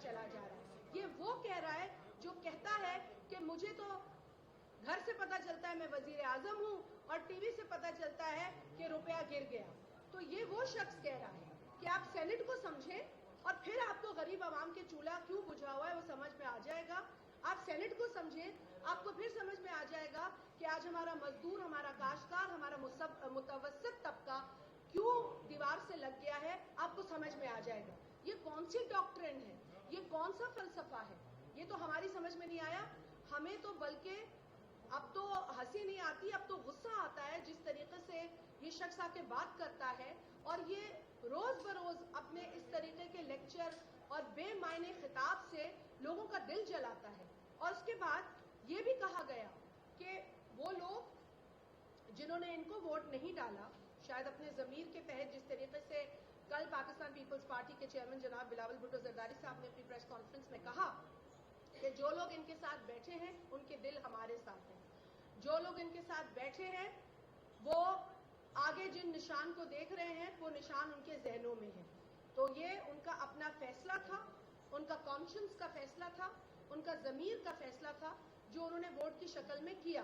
چلا جا رہا ہے. یہ وہ کہہ رہا ہے جو کہتا ہے کہ مجھے تو گھر سے پتا چلتا ہے میں وزیر اعظم ہوں اور ٹی وی سے پتا چلتا ہے کہ روپیہ گر گیا. تو یہ وہ شخص کہہ رہا ہے کہ آپ سینٹ کو سمجھیں اور پھر آپ کو غریب عوام کے چولہا کیوں بجھا ہوا ہے وہ سمجھ میں آ جائے گا. آپ سینٹ کو سمجھیں, آپ کو پھر سمجھ میں آ جائے گا کہ آج ہمارا مزدور, ہمارا کاشتکار, ہمارا متوسط طبقہ کیوں دیوار سے لگ گیا ہے, آپ کو سمجھ میں آ جائے گا. یہ کون سی ڈاکٹرن ہے, یہ کون سا فلسفہ ہے, یہ تو ہماری سمجھ میں نہیں آیا. ہمیں تو بلکہ اب تو ہنسی نہیں آتی, اب تو غصہ آتا ہے جس طریقے سے یہ شخص آ کے بات کرتا ہے. اور یہ روز بروز اپنے اس طریقے کے لیکچر اور بے معنی خطاب سے لوگوں کا دل جلاتا ہے. اور اس کے بعد یہ بھی کہا گیا کہ وہ لوگ جنہوں نے ان کو ووٹ نہیں ڈالا, شاید اپنے ضمیر کے تحت, جس طریقے سے کل پاکستان پیپلز پارٹی کے چیئرمین جناب بلاول بھٹو زرداری صاحب نے اپنی پریس کانفرنس میں کہا کہ جو لوگ ان کے ساتھ بیٹھے ہیں ان کے دل ہمارے ساتھ ہیں, جو لوگ ان کے ساتھ بیٹھے ہیں وہ آگے جن نشان کو دیکھ رہے ہیں وہ نشان ان کے ذہنوں میں ہیں. تو یہ ان کا اپنا فیصلہ تھا, ان کا کانشنس کا فیصلہ تھا, ان کا ضمیر کا فیصلہ تھا جو انہوں نے ووٹ کی شکل میں کیا.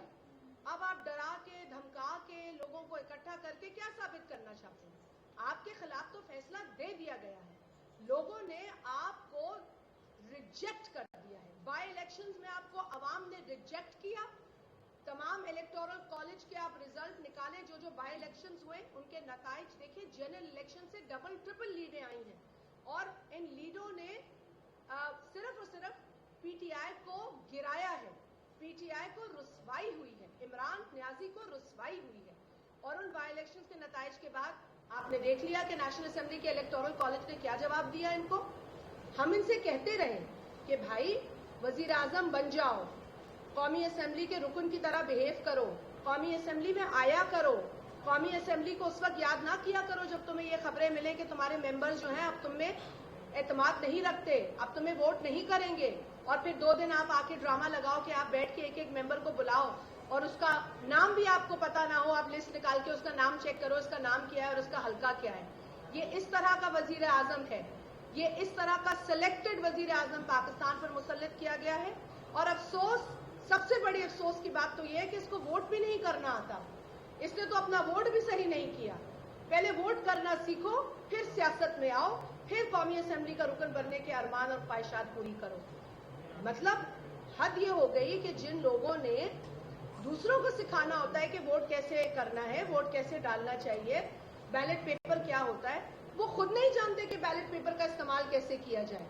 اب آپ ڈرا کے دھمکا کے لوگوں کو اکٹھا کر کے کیا ثابت کرنا چاہتے ہیں؟ آپ کے خلاف تو فیصلہ دے دیا گیا ہے, لوگوں نے آپ کو ریجیکٹ کر دیا ہے. بائی الیکشنز میں آپ کو عوام نے ریجیکٹ کیا. تمام الیکٹورل کالج کے آپ ریزلٹ نکالیں, جو بائی الیکشنز ہوئے ان کے نتائج دیکھیں, جنرل الیکشن سے ڈبل ٹرپل لیڈیں آئی ہیں اور ان لیڈوں نے صرف اور صرف پی ٹی آئی کو گرایا ہے, پی ٹی آئی کو رسوائی ہوئی ہے, عمران نیازی کو رسوائی ہوئی ہے. اور ان بائی الیکشنز کے نتائج کے بعد آپ نے دیکھ لیا کہ نیشنل اسمبلی کے الیکٹورل کالج نے کیا جواب دیا ان کو. ہم ان سے کہتے رہے کہ بھائی وزیر اعظم بن جاؤ, قومی اسمبلی کے رکن کی طرح بہیو کرو, قومی اسمبلی میں آیا کرو, قومی اسمبلی کو اس وقت یاد نہ کیا کرو جب تمہیں یہ خبریں ملیں کہ تمہارے ممبرز جو ہیں اب تم میں اعتماد نہیں رکھتے, اب تمہیں ووٹ نہیں کریں گے. اور پھر 2 دن آپ آ کے ڈرامہ لگاؤ کہ آپ بیٹھ کے ایک ایک ممبر کو بلاؤ اور اس کا نام بھی آپ کو پتا نہ ہو, آپ لسٹ نکال کے اس کا نام چیک کرو, اس کا نام کیا ہے اور اس کا حلقہ کیا ہے. یہ اس طرح کا وزیر اعظم ہے, یہ اس طرح کا سلیکٹڈ وزیر اعظم پاکستان پر مسلط کیا گیا ہے. اور افسوس, سب سے بڑی افسوس کی بات تو یہ ہے کہ اس کو ووٹ بھی نہیں کرنا آتا, اس نے تو اپنا ووٹ بھی صحیح نہیں کیا. پہلے ووٹ کرنا سیکھو, پھر سیاست میں آؤ, پھر قومی اسمبلی کا رکن بننے کے ارمان اور خواہشات پوری کرو. مطلب حد یہ ہو گئی کہ جن لوگوں نے دوسروں کو سکھانا ہوتا ہے کہ ووٹ کیسے کرنا ہے, ووٹ کیسے ڈالنا چاہیے, بیلٹ پیپر کیا ہوتا ہے, وہ خود نہیں جانتے کہ بیلٹ پیپر کا استعمال کیسے کیا جائے.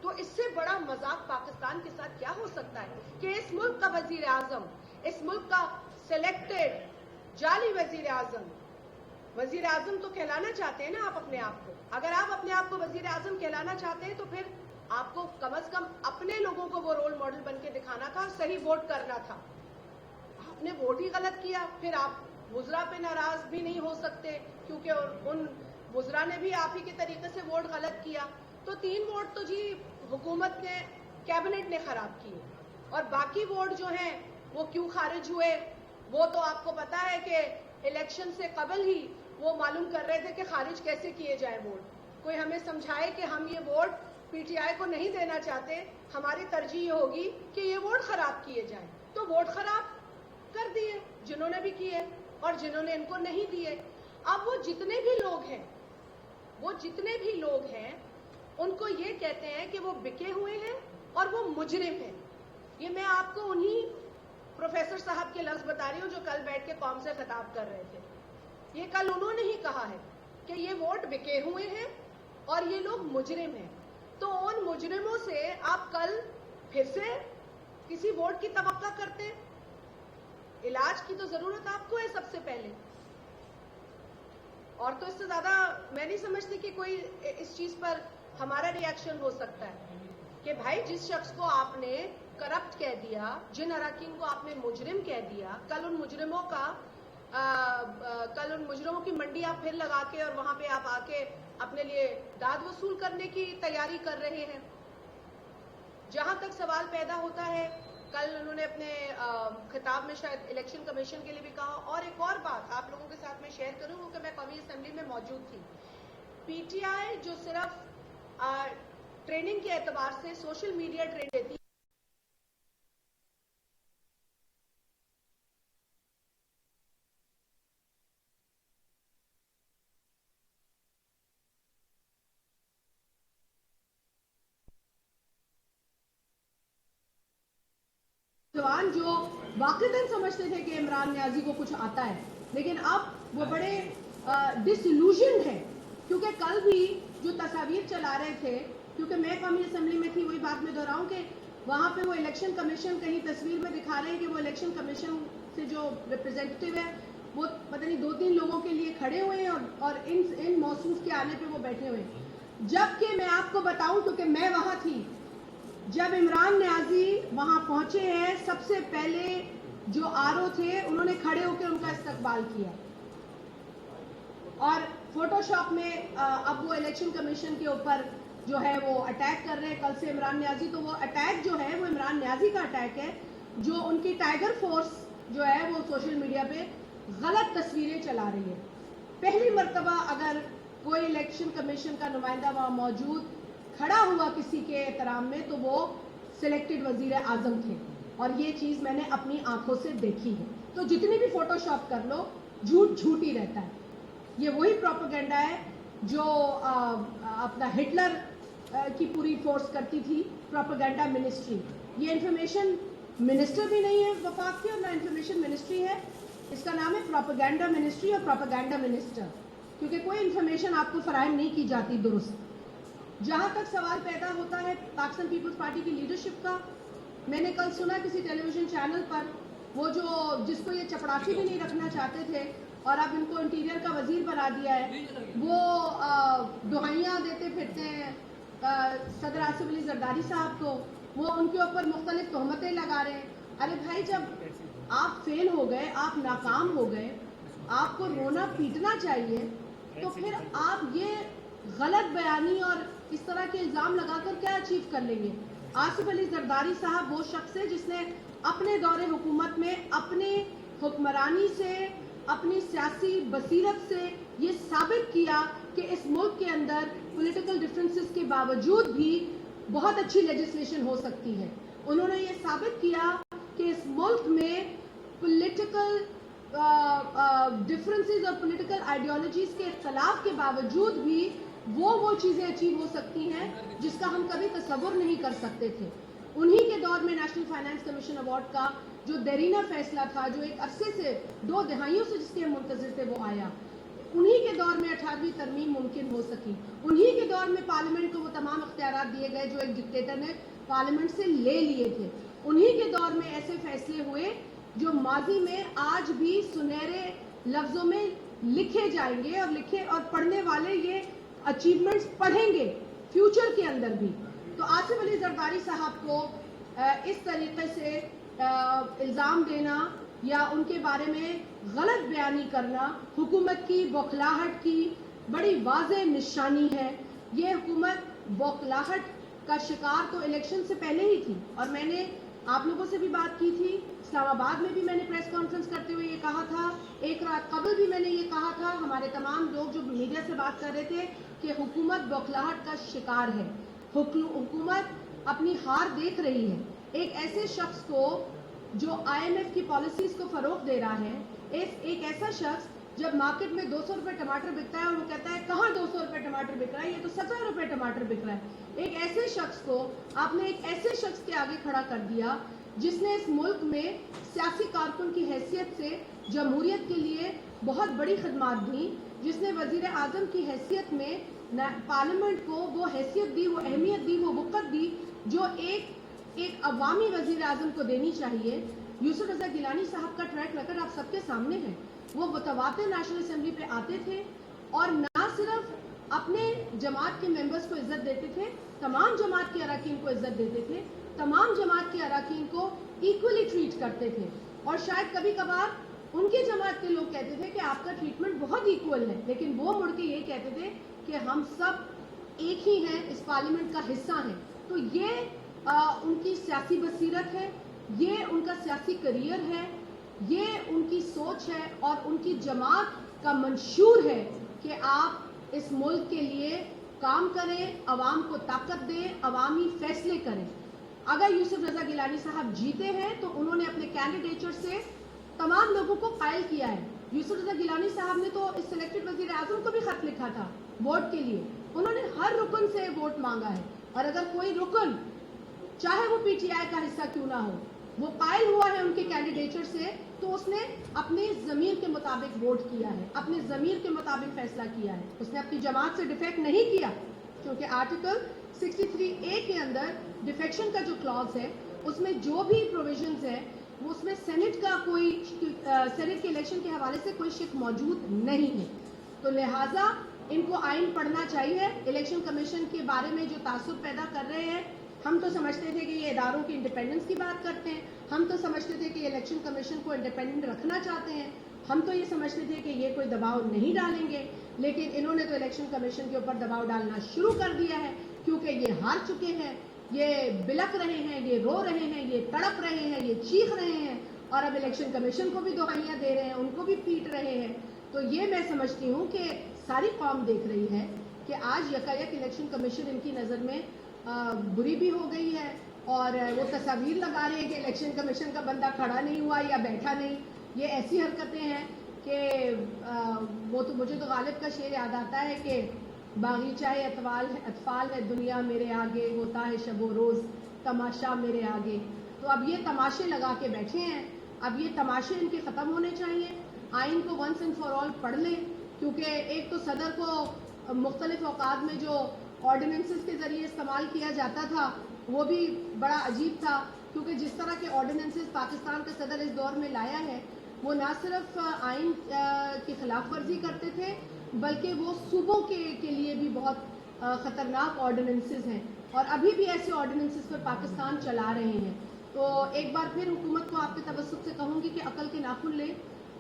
تو اس سے بڑا مذاق پاکستان کے ساتھ کیا ہو سکتا ہے کہ اس ملک کا وزیر اعظم, اس ملک کا سلیکٹڈ جعلی وزیر اعظم, وزیر اعظم تو کہلانا چاہتے ہیں نا آپ اپنے آپ کو, اگر آپ اپنے آپ کو وزیر اعظم کہلانا چاہتے ہیں تو پھر آپ کو کم از کم اپنے لوگوں کو وہ رول ماڈل بن کے دکھانا تھا, صحیح ووٹ کرنا تھا. آپ نے ووٹ ہی غلط کیا, پھر آپ وزراء پہ ناراض بھی نہیں ہو سکتے کیونکہ ان وزراء نے بھی آپ ہی کے طریقے سے ووٹ غلط کیا. تو 3 ووٹ تو جی حکومت نے, کیبنٹ نے خراب کیے, اور باقی ووٹ جو ہیں وہ کیوں خارج ہوئے وہ تو آپ کو پتا ہے کہ الیکشن سے قبل ہی وہ معلوم کر رہے تھے کہ خارج کیسے کیے جائیں ووٹ. کوئی ہمیں سمجھائے کہ ہم یہ ووٹ پی ٹی آئی کو نہیں دینا چاہتے, ہماری ترجیح یہ ہوگی کہ یہ ووٹ خراب کیے جائیں. تو ووٹ خراب کر دیے جنہوں نے بھی کیے اور جنہوں نے ان کو نہیں دیے. اب وہ جتنے بھی لوگ ہیں, وہ جتنے بھی لوگ ہیں ان کو یہ کہتے ہیں کہ وہ بکے ہوئے ہیں اور وہ مجرم ہیں. یہ میں آپ کو انہی پروفیسر صاحب کے لفظ بتا رہی ہوں جو کل بیٹھ کے قوم سے خطاب کر رہے تھے. یہ کل انہوں نے ہی کہا ہے کہ یہ ووٹ بکے ہوئے ہیں اور یہ لوگ مجرم ہیں. تو ان مجرموں سے آپ کل پھر سے کسی ووٹ کی توقع کرتے ہیں؟ علاج کی تو ضرورت آپ کو ہے سب سے پہلے, اور تو اس سے زیادہ میں نہیں سمجھتی کہ کوئی اس چیز پر ہمارا ری ایکشن ہو سکتا ہے کہ بھائی جس شخص کو آپ نے کرپٹ کہہ دیا, جن اراکین کو آپ نے مجرم کہہ دیا, کل ان مجرموں کی منڈی آپ پھر لگا کے اور وہاں پہ آپ آ کے اپنے لیے داد وصول کرنے کی تیاری کر رہے ہیں. جہاں تک سوال پیدا ہوتا ہے, کل انہوں نے اپنے خطاب میں شاید الیکشن کمیشن کے لیے بھی کہا, اور ایک اور بات آپ لوگوں کے ساتھ میں شیئر کروں کہ میں قومی اسمبلی میں موجود تھی. پی ٹی آئی جو صرف ट्रेनिंग के एतबार से सोशल मीडिया ट्रेनिंग देती है। जवान जो वाकईतन समझते थे कि इमरान नियाजी को कुछ आता है, लेकिन अब वो बड़े डिसइल्यूजन्ड हैं, क्योंकि कल भी जो तस्वीर चला रहे थे, क्योंकि मैं कौमी असेंबली में थी, वही बात मैं दोहराऊं कि वहां पे वो इलेक्शन कमीशन कहीं तस्वीर में दिखा रहे हैं कि वो इलेक्शन कमीशन से जो रिप्रेजेंटेटिव है वो पता नहीं 2-3 लोगों के लिए खड़े हुए हैं और इन मौसूफ के आने पे वो बैठे हुए हैं। जबकि मैं आपको बताऊं, क्योंकि मैं वहां थी जब इमरान नियाजी वहां पहुंचे हैं, सबसे पहले जो आरओ थे उन्होंने खड़े होकर उनका इस्तकबाल किया और फोटोशॉप में अब वो इलेक्शन कमीशन के ऊपर जो है वो अटैक कर रहे हैं कल से इमरान नियाजी। तो वो अटैक जो है वो इमरान नियाजी का अटैक है, जो उनकी टाइगर फोर्स जो है वो सोशल मीडिया पे गलत तस्वीरें चला रही है। पहली मर्तबा अगर कोई इलेक्शन कमीशन का नुमाइंदा वहां मौजूद खड़ा हुआ किसी के एहतराम में तो वो सिलेक्टेड वजीर आजम थे, और ये चीज मैंने अपनी आंखों से देखी है। तो जितनी भी फोटोशॉप कर लो, झूठ झूठ ही रहता है। ये वही प्रोपेगेंडा है जो अपना हिटलर की पूरी फोर्स करती थी, प्रोपेगेंडा मिनिस्ट्री। ये इंफॉर्मेशन मिनिस्टर भी नहीं है वफाक की, और ना इंफॉर्मेशन मिनिस्ट्री है, इसका नाम है प्रोपेगेंडा मिनिस्ट्री और प्रोपेगेंडा मिनिस्टर, क्योंकि कोई इंफॉर्मेशन आपको फराहम नहीं की जाती दुरुस्त। जहां तक सवाल पैदा होता है पाकिस्तान पीपल्स पार्टी की लीडरशिप का, मैंने कल सुना किसी टेलीविजन चैनल पर, वो जो जिसको ये चपड़ासी भी नहीं रखना चाहते थे और अब इनको इंटीरियर का वजीर बना दिया है, वो दुहाइयाँ देते फिरते हैं सदर आसिफ अली जरदारी साहब को, वो उनके ऊपर मुख्तलिफ तोहमतें लगा रहे हैं। अरे भाई, जब आप फेल हो गए, आप नाकाम हो गए, आपको रोना पीटना चाहिए, तो फिर आप ये गलत बयानी और इस तरह के इल्जाम लगाकर क्या अचीव कर लेंगे। आसिफ अली जरदारी साहब वो शख्स है जिसने अपने दौरे हुकूमत में अपने हुक्मरानी से, अपनी सियासी बसीरत से ये साबित किया कि इस मुल्क के अंदर पॉलिटिकल डिफरेंसेस के बावजूद भी बहुत अच्छी लेजिस्लेशन हो सकती है। उन्होंने ये साबित किया कि इस मुल्क में पॉलिटिकल डिफरेंसेस और पॉलिटिकल आइडियोलॉजीज के इख्तलाफ के बावजूद भी वो चीजें अचीव हो सकती हैं जिसका हम कभी तसव्वुर नहीं कर सकते थे। उन्हीं के दौर में नेशनल फाइनेंस कमीशन अवार्ड का जो देरीना फैसला था, जो एक अरसे से 2 दहाइयों से जिसके मुंतज़िर थे, वो आया। उन्हीं के दौर में 18वीं तरमीम मुमकिन हो सकी। उन्हीं के दौर में पार्लियामेंट को वो तमाम इख्तियारात दिए गए जो एक डिक्टेटर ने पार्लियामेंट से ले लिए थे। उन्हीं के दौर में ऐसे फैसले हुए जो माजी में आज भी सुनहरे लफ्जों में लिखे जाएंगे और पढ़ने वाले ये अचीवमेंट्स पढ़ेंगे फ्यूचर के अंदर भी। तो आसिफ अली जरदारी साहब को इस तरीके से इल्ज़ाम देना या उनके बारे में गलत बयानी करना हुकूमत की बौखलाहट की बड़ी वाज़ेह निशानी है। ये हुकूमत बौखलाहट का शिकार तो इलेक्शन से पहले ही थी, और मैंने आप लोगों से भी बात की थी, इस्लामाबाद में भी मैंने प्रेस कॉन्फ्रेंस करते हुए ये कहा था, एक रात कबल भी मैंने ये कहा था, हमारे तमाम लोग जो मीडिया से बात कर रहे थे कि हुकूमत बौखलाहट का शिकार है। हुकूमत अपनी हार देख रही है। एक ऐसे शख्स को जो IMF की पॉलिसीज को फरोग दे रहा है, एक ऐसा शख्स जब मार्केट में 200 रुपए टमाटर बिकता है और वो कहता है कहाँ 200 रुपए टमाटर बिक रहा है, ये तो 70 रुपए टमाटर बिक रहा है। एक ऐसे शख्स को आपने एक ऐसे शख्स के आगे खड़ा कर दिया जिसने इस मुल्क में सियासी कारकुन की हैसियत से जमहूरियत के लिए बहुत बड़ी खदमात दी, जिसने वजीर आजम की हैसियत में पार्लियामेंट को वो हैसियत दी, वो अहमियत दी, वो वक़्त दी जो एक अवामी वजीर आजम को देनी चाहिए। यूसुफ रज़ा गिलानी साहब का ट्रैक रिकॉर्ड आप सबके सामने है। वो मुतवातिर नेशनल असेंबली पे आते थे और ना सिर्फ अपने जमात के मेंबर्स को इज्जत देते थे, तमाम जमात के अरकान को इज्जत देते थे, तमाम जमात के अरकान को इक्वली ट्रीट करते थे। और शायद कभी कभार उनके जमात के लोग कहते थे कि आपका ट्रीटमेंट बहुत इक्वल है, लेकिन वो मुड़ के ये कहते थे कि हम सब एक ही हैं, इस पार्लियामेंट का हिस्सा हैं। तो ये उनकी सियासी बसीरत है, ये उनका सियासी करियर है, ये उनकी सोच है और उनकी जमात का मंशूर है कि आप इस मुल्क के लिए काम करें, अवाम को ताकत दें, अवामी फैसले करें। अगर यूसुफ रजा गिलानी साहब जीते हैं तो उन्होंने अपने कैंडिडेचर से तमाम लोगों को कायल किया है। यूसुफ रजा गिलानी साहब ने तो इस सिलेक्टेड वजीर आजम को भी खत लिखा था वोट के लिए, उन्होंने हर रुकन से वोट मांगा है, और अगर कोई रुकन चाहे वो पीटीआई का हिस्सा क्यों ना हो वो कायल हुआ है उनके कैंडिडेचर से, तो उसने अपनी ज़मीर के मुताबिक वोट किया है, अपने ज़मीर के मुताबिक फैसला किया है, उसने अपनी जमात से डिफेक्ट नहीं किया, क्योंकि आर्टिकल 63A के अंदर डिफेक्शन का जो क्लॉज है उसमें जो भी प्रोविजंस है वो उसमें सेनेट का कोई सेनेट के इलेक्शन के हवाले से कोई शिक मौजूद नहीं है। तो लिहाजा इनको आइन पढ़ना चाहिए। इलेक्शन कमीशन के बारे में जो तासुब पैदा कर रहे हैं, हम तो समझते थे कि ये इदारों की इंडिपेंडेंस की बात करते हैं, हम तो समझते थे कि इलेक्शन कमीशन को इंडिपेंडेंट रखना चाहते हैं, हम तो ये समझते थे कि ये कोई दबाव नहीं डालेंगे, लेकिन इन्होंने तो इलेक्शन कमीशन के ऊपर दबाव डालना शुरू कर दिया है, क्योंकि ये हार चुके हैं, ये बिलक रहे हैं, ये रो रहे हैं, ये तड़प रहे हैं, ये चीख रहे हैं, और अब इलेक्शन कमीशन को भी दुहाइयां दे रहे हैं, उनको भी पीट रहे हैं। तो ये मैं समझती हूँ कि सारी कौम देख रही है कि आज यकायक इलेक्शन कमीशन इनकी नज़र में बुरी भी हो गई है, और वो तस्वीर लगा रहे हैं कि इलेक्शन कमीशन का बंदा खड़ा नहीं हुआ या बैठा नहीं। ये ऐसी हरकतें हैं कि वो तो मुझे तो गालिब का शेर याद आता है कि बागीचा है अतफाल है दुनिया मेरे आगे, होता है शबो रोज़ तमाशा मेरे आगे। तो अब ये तमाशे लगा के बैठे हैं, अब ये तमाशे इनके ख़त्म होने चाहिए। आइन को वंस एंड फॉर ऑल पढ़ लें, क्योंकि एक तो सदर को मुख्तलिफ औकात में जो ऑर्डिनेंसेस के ज़रिए इस्तेमाल किया जाता था वो भी बड़ा अजीब था, क्योंकि जिस तरह के ऑर्डिनेंसेस पाकिस्तान का सदर इस दौर में लाया है वो ना सिर्फ आइन की खिलाफ वर्जी करते थे बल्कि वो सूबों के लिए भी बहुत ख़तरनाक ऑर्डिनेंसेस हैं, और अभी भी ऐसे ऑर्डिनेंसेस पर पाकिस्तान चला रहे हैं। तो एक बार फिर हुकूमत को आपके तवज्जुह से कहूँगी कि अकल के नाखुन लें।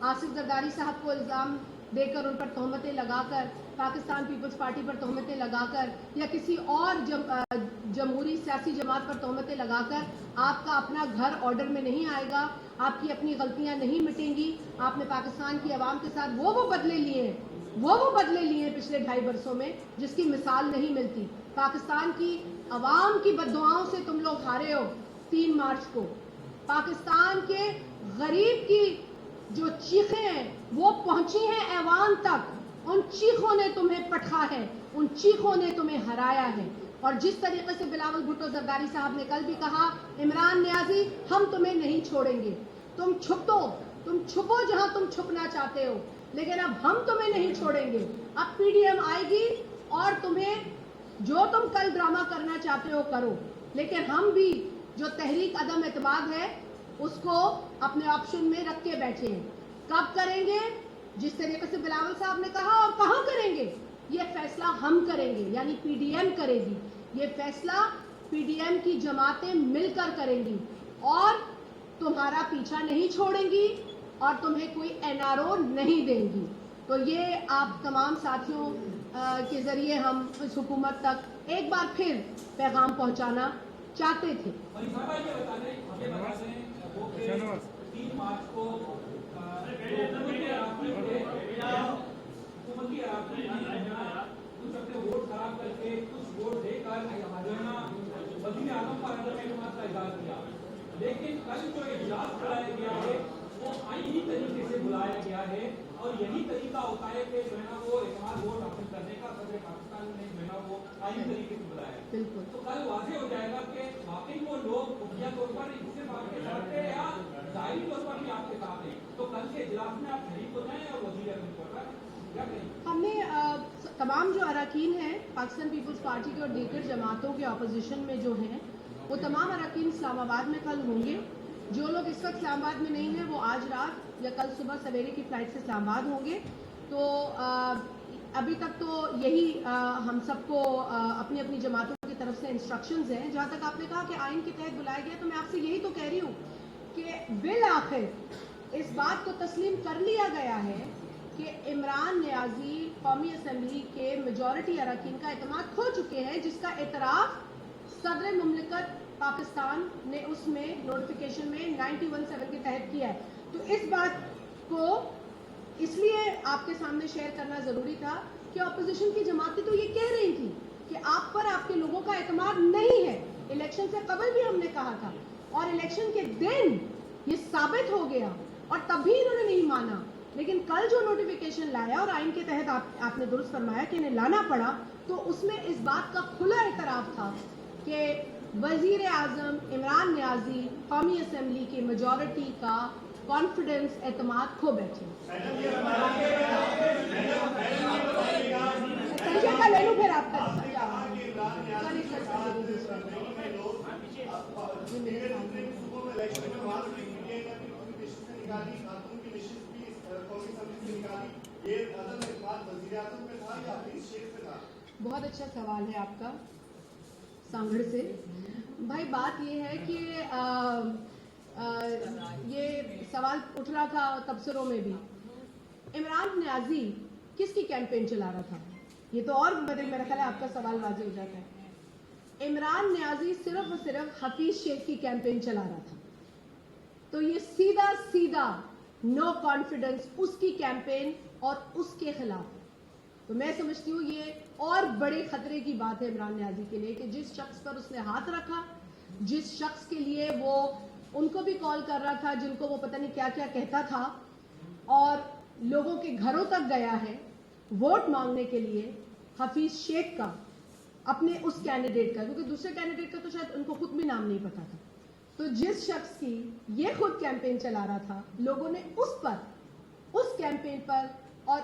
आसिफ जरदारी साहब को इल्ज़ाम देकर उन पर तहमतें लगाकर, पाकिस्तान पीपल्स पार्टी पर तहमतें लगाकर, या किसी और जमहूरी सियासी जमात पर तहमतें लगाकर आपका अपना घर ऑर्डर में नहीं आएगा, आपकी अपनी गलतियां नहीं मिटेंगी। आपने पाकिस्तान की आवाम के साथ वो बदले लिए हैं, वो बदले लिए हैं पिछले 2.5 वर्षों में जिसकी मिसाल नहीं मिलती। पाकिस्तान की आवाम की बद्दुआओं से तुम लोग हारे हो 3 मार्च को। पाकिस्तान के गरीब की जो चीखें हैं वो पहुंची हैं ऐवान तक, उन चीखों ने तुम्हें पटखा है, उन चीखों ने तुम्हें हराया है। और जिस तरीके से बिलावल भुट्टो जरदारी साहब ने कल भी कहा, इमरान नियाजी हम तुम्हें नहीं छोड़ेंगे, तुम छुपो जहां तुम छुपना चाहते हो, लेकिन अब हम तुम्हें नहीं छोड़ेंगे। अब पीडीएम आएगी और तुम्हें जो तुम कल ड्रामा करना चाहते हो करो, लेकिन हम भी जो तहरीक अदम एतमाद है उसको अपने ऑप्शन में रख के बैठे हैं। कब करेंगे? जिस तरीके से बिलावल साहब ने कहा, और कहां करेंगे ये फैसला हम करेंगे, यानी पीडीएम करेगी। ये फैसला पीडीएम की जमातें मिलकर करेंगी और तुम्हारा पीछा नहीं छोड़ेंगी और तुम्हें कोई एनआरओ नहीं देंगी। तो ये आप तमाम साथियों के जरिए हम इस हुकूमत तक एक बार फिर पैगाम पहुंचाना चाहते थे। 3 मार्च को कुछ अपने वोट खराब करके कुछ वोट देकर वज़ीर आज़म पर एतमाद का इजहार किया, लेकिन कल जो इजलास बुलाया गया है वो आईनी तरीके से बुलाया गया है, और यही तरीका होता है कि जो है ना वो एतमाद वोट हासिल करने का। सदर पाकिस्तान ने जो है ना वो आईनी तरीके से बुलाया है, तो कल वाज़ेह हो जाएगा कि वाकई वो लोग खुफिया तौर पर इससे आपके साथ है या जाहिरी तौर पर भी आपके साथ है। तो कल के इजलास में आप शरीक हो जाएं और वज़ीर आज़म को क्या करें? हमने तमाम जो अरकान हैं पाकिस्तान पीपल्स पार्टी के और दीगर जमातों के अपोजिशन में जो हैं वो तमाम अरकान इस्लामाबाद में कल होंगे। जो लोग इस वक्त इस्लामाबाद में नहीं हैं वो आज रात या कल सुबह सवेरे की फ़्लाइट से इस्लामाबाद होंगे। तो अभी तक तो यही हम सबको अपनी अपनी जमातों की तरफ से इंस्ट्रक्शंस हैं। जहाँ तक आपने कहा कि आइन के तहत बुलाया गया, तो मैं आपसे यही तो कह रही हूँ कि बिल आखिर इस बात को तस्लीम कर लिया गया है कि इमरान नियाजी कौमी असम्बली के मेजॉरिटी अरकान का एतमाद खो चुके हैं, जिसका एतराफ़ सदर मुमलिकत पाकिस्तान ने उसमें नोटिफिकेशन में 91(7) के तहत किया है। तो इस बात को इसलिए आपके सामने शेयर करना ज़रूरी था कि अपोजिशन की जमातें तो ये कह रही थी कि आप पर आपके लोगों का एतमाद नहीं है। इलेक्शन से कबल भी हमने कहा था और इलेक्शन के दिन ये साबित हो गया और तब भी इन्होंने नहीं माना। लेकिन कल जो नोटिफिकेशन लाया और आइन के तहत आपने दुरुस्त फरमाया कि इन्हें लाना पड़ा, तो उसमें इस बात का खुला एतराफ था कि वजीर आजम इमरान नियाजी कौमी असम्बली की मेजॉरिटी का कॉन्फिडेंस एतमाद खो बैठे। संजय का ले लूं फिर आपका बहुत अच्छा सवाल है आपका सांगड़ से। भाई बात ये है कि ये सवाल उठ रहा था तबसरों में भी, इमरान नियाजी किसकी कैंपेन चला रहा था? ये तो और मेरा ख्याल है आपका सवाल वाज़ेह हो जाता है। इमरान नियाजी सिर्फ और सिर्फ हफीज शेख की कैंपेन चला रहा था, तो ये सीधा सीधा नो कॉन्फिडेंस उसकी कैंपेन और उसके खिलाफ। तो मैं समझती हूँ ये और बड़े खतरे की बात है इमरान नियाजी के लिए कि जिस शख्स पर उसने हाथ रखा, जिस शख्स के लिए वो उनको भी कॉल कर रहा था, जिनको वो पता नहीं क्या क्या कहता था, और लोगों के घरों तक गया है वोट मांगने के लिए हफीज शेख का, अपने उस कैंडिडेट का, क्योंकि दूसरे कैंडिडेट का तो शायद उनको खुद भी नाम नहीं पता था। तो जिस शख्स की ये खुद कैंपेन चला रहा था, लोगों ने उस पर, उस कैंपेन पर और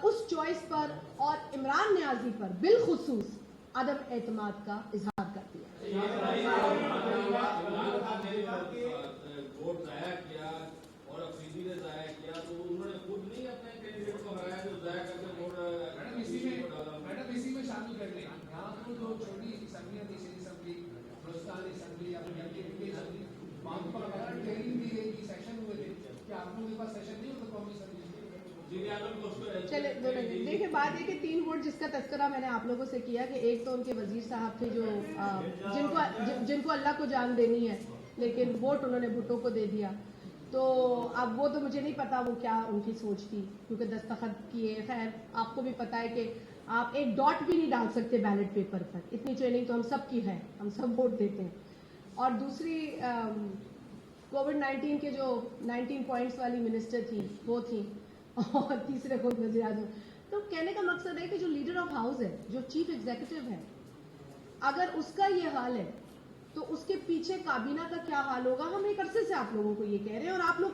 उस चॉइस पर और इमरान नियाजी पर बिलखुसूस अदम एतमाद का इजहार कर दिया। वोट जाया किया और अफरीदी ने जाया किया, तो उन्होंने खुद नहीं अपने कैंडिडेट को हराया जो जाया करके वोट। मैडम इसी में शामिल कर लें। यहाँ तो जो छोटी असेंबलियाँ थी, सिटी असेंबली, बलूचिस्तान असेंबली, वहाँ पर ट्रेनिंग दी गई थी, सेशन हुए थे कि आप लोगों के पास सेशन नहीं होता कौमी असेंबली। चले देखिए, बात है कि 3 वोट जिसका तस्करा मैंने आप लोगों से किया कि एक तो उनके वजीर साहब थे जो जिनको अल्लाह को जान देनी है, लेकिन वोट उन्होंने भुट्टो को दे दिया। तो अब वो तो मुझे नहीं पता वो क्या उनकी सोच थी, क्योंकि दस्तखत किए। खैर आपको भी पता है कि आप एक डॉट भी नहीं डाल सकते बैलेट पेपर पर, इतनी ट्रेनिंग तो हम सब की है, हम सब वोट देते हैं। और दूसरी कोविड-19 के जो 19 पॉइंट्स वाली मिनिस्टर थी वो थी, और तीसरे खुद वज़ीर आज़म। तो कहने का मकसद है कि जो लीडर ऑफ हाउस है, जो चीफ एग्जीक्यूटिव है, अगर उसका ये हाल है तो उसके पीछे काबीना का क्या हाल होगा। हम एक अरसे से आप लोगों को ये कह रहे हैं और आप लोग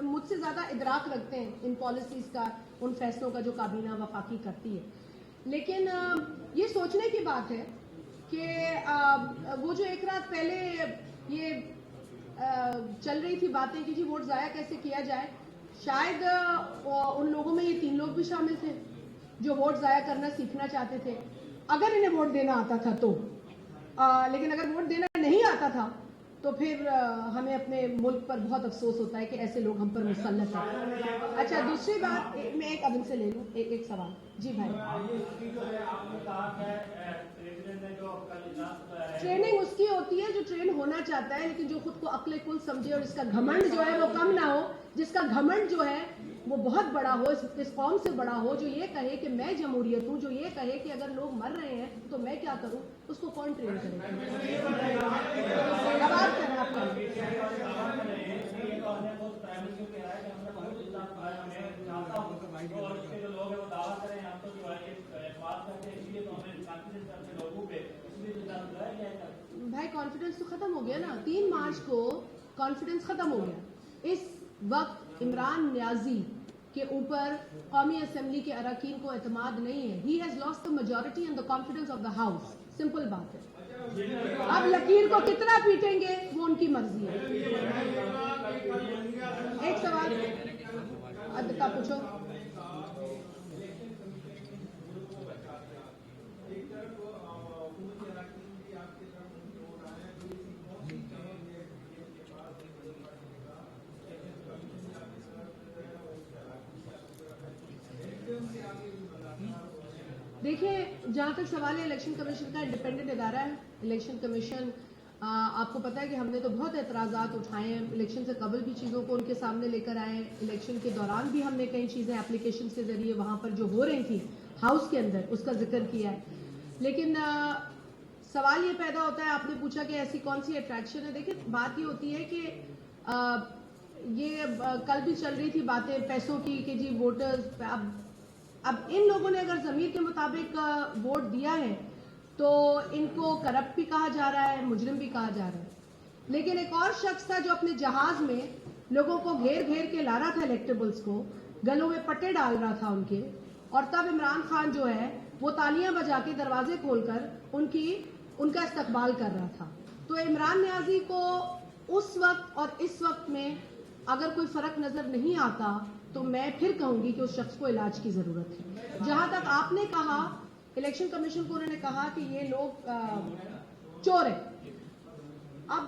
मुझसे ज्यादा इदराक रखते हैं इन पॉलिसीज का, उन फैसलों का जो काबीना वफाकी करती है। लेकिन ये सोचने की बात है कि वो जो एक रात पहले ये चल रही थी बातें कि जी वोट जाया कैसे किया जाए, शायद उन लोगों में ये 3 लोग भी शामिल थे जो वोट जाया करना सीखना चाहते थे, अगर इन्हें वोट देना आता था तो। लेकिन अगर वोट देना नहीं आता था तो फिर हमें अपने मुल्क पर बहुत अफसोस होता है कि ऐसे लोग हम पर मुसल्लत हैं। अच्छा, दूसरी बात मैं एक अदम से ले लूँ एक सवाल। जी भाई, ट्रेनिंग उसकी होती है जो ट्रेन होना चाहता है, लेकिन जो खुद को अक्ल कुल समझे और इसका घमंड जो है वो कम ना हो, जिसका घमंड जो है वो बहुत बड़ा हो, इस कौम से बड़ा हो, जो ये कहे कि मैं जमहूरियत हूँ, जो ये कहे कि अगर लोग मर रहे हैं तो मैं क्या करूँ, उसको कौन ट्रेन करेगा? भाई कॉन्फिडेंस तो खत्म हो गया ना, 3 मार्च को कॉन्फिडेंस खत्म हो गया। इस वक्त इमरान नियाजी के ऊपर कौमी असेंबली के अरकान को एतमाद नहीं है। He has lost the majority and the confidence of the house. Simple बात है। अब लकीर को कितना पीटेंगे वो उनकी मर्जी है। एक सवाल का पूछो। देखिए, जहाँ तक सवाल है इलेक्शन कमीशन का, इंडिपेंडेंट इदारा है इलेक्शन कमीशन। आपको पता है कि हमने तो बहुत एतराज़ात उठाए हैं, इलेक्शन से कबल भी चीज़ों को उनके सामने लेकर आए हैं, इलेक्शन के दौरान भी हमने कई चीज़ें एप्लीकेशन के जरिए वहाँ पर जो हो रही थी हाउस के अंदर उसका जिक्र किया है। لیکن سوال یہ پیدا ہوتا ہے, آپ نے پوچھا کہ ایسی کون سی اٹریکشن ہے. دیکھیں بات یہ ہوتی ہے کہ یہ کل بھی چل رہی تھی باتیں پیسوں کی کہ جی ووٹرز, اب ان لوگوں نے اگر ضمیر کے مطابق ووٹ دیا ہے تو ان کو کرپٹ بھی کہا جا رہا ہے, مجرم بھی کہا جا رہا ہے. لیکن ایک اور شخص تھا جو اپنے جہاز میں لوگوں کو گھیر گھیر کے لا رہا تھا الیکٹیبلز کو, گلوں میں پٹے ڈال رہا تھا ان کے, اور تب عمران خان جو ہے وہ تالیاں بجا کے دروازے کھول کر ان کا استقبال کر رہا تھا. تو عمران نیازی کو اس وقت اور اس وقت میں اگر کوئی فرق نظر نہیں آتا تو میں پھر کہوں گی کہ اس شخص کو علاج کی ضرورت ہے. جہاں تک آپ نے کہا, الیکشن کمیشن کو انہوں نے کہا کہ یہ لوگ چور ہیں. اب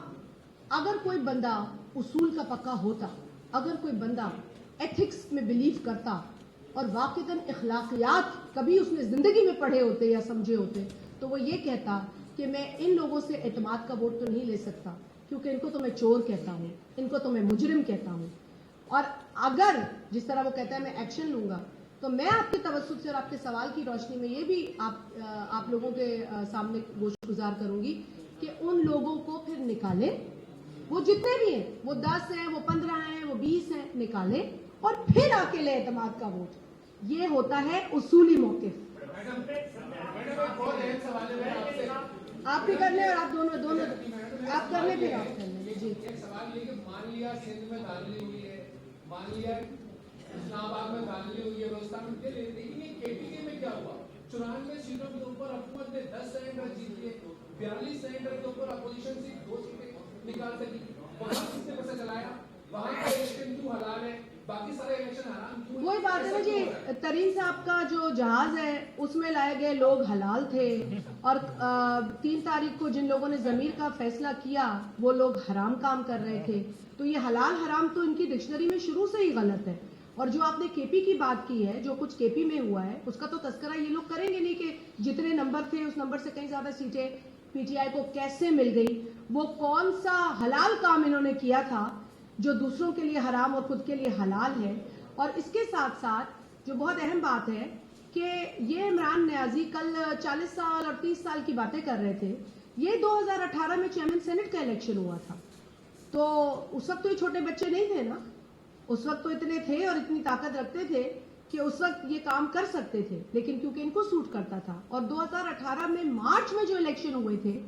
اگر کوئی بندہ اصول کا پکا ہوتا, اگر کوئی بندہ ایتھکس میں بلیو کرتا اور واقعتاً اخلاقیات کبھی اس نے زندگی میں پڑھے ہوتے یا سمجھے ہوتے, تو وہ یہ کہتا کہ میں ان لوگوں سے اعتماد کا ووٹ تو نہیں لے سکتا کیونکہ ان کو تو میں چور کہتا ہوں, ان کو تو میں مجرم کہتا ہوں, اور اگر جس طرح وہ کہتا ہے میں ایکشن لوں گا, تو میں آپ کے توسط سے اور آپ کے سوال کی روشنی میں یہ بھی آپ لوگوں کے سامنے گزار کروں گی کہ ان لوگوں کو پھر نکالیں, وہ جتنے بھی ہیں, وہ 10 ہیں, وہ 15 ہیں, وہ 20 ہیں, نکالیں اور پھر آ کے لے اعتماد کا ووٹ. یہ ہوتا ہے اصولی موقف. آپ بھی کر لیں اور آپ دونوں آپ کر لیں پھر آپ کر لیں. جی ایک سوال یہ کہ مان لیا سندھ میں دھاندلی ہوئی ہے, مان لیا اسلام آباد میں دھاندلی ہوئی ہے, بلوچستان میں, لیکن یہ کے پی کے میں کیا ہوا؟ 94 سیٹوں کے اوپر حکومت نے 10 سینیٹر جیت کے 42 سینیٹر کے اوپر اپوزیشن سے 2 سیٹیں نکال سکی. وہاں کس نے پیسہ چلایا؟ وہاں کا الیکشن کیوں حلال ہے, باقی سارے الیکشن حرام کیوں؟ وہی بات ہے نا جی, ترین صاحب کا جو جہاز ہے اس میں لائے گئے لوگ حلال تھے, اور 3 تاریخ کو جن لوگوں نے ضمیر کا فیصلہ کیا وہ لوگ حرام کام کر رہے تھے. تو یہ حلال حرام تو ان کی ڈکشنری میں شروع سے ہی غلط ہے. اور جو آپ نے کے پی کی بات کی ہے, جو کچھ کے پی میں ہوا ہے, اس کا تو تذکرہ یہ لوگ کریں گے نہیں کہ جتنے نمبر تھے اس نمبر سے کہیں زیادہ سیٹیں پی ٹی آئی کو کیسے مل گئی, وہ کون سا حلال کام انہوں نے کیا تھا جو دوسروں کے لیے حرام اور خود کے لیے حلال ہے. اور اس کے ساتھ ساتھ جو بہت اہم بات ہے کہ یہ عمران نیازی کل 40 سال اور 30 سال کی باتیں کر رہے تھے, یہ 2018 میں چیئرمین سینٹ کا الیکشن ہوا تھا. تو اس وقت تو یہ چھوٹے بچے نہیں تھے نا, اس وقت تو اتنے تھے اور اتنی طاقت رکھتے تھے کہ اس وقت یہ کام کر سکتے تھے, لیکن کیونکہ ان کو سوٹ کرتا تھا. اور 2018 میں مارچ میں جو الیکشن ہوئے تھے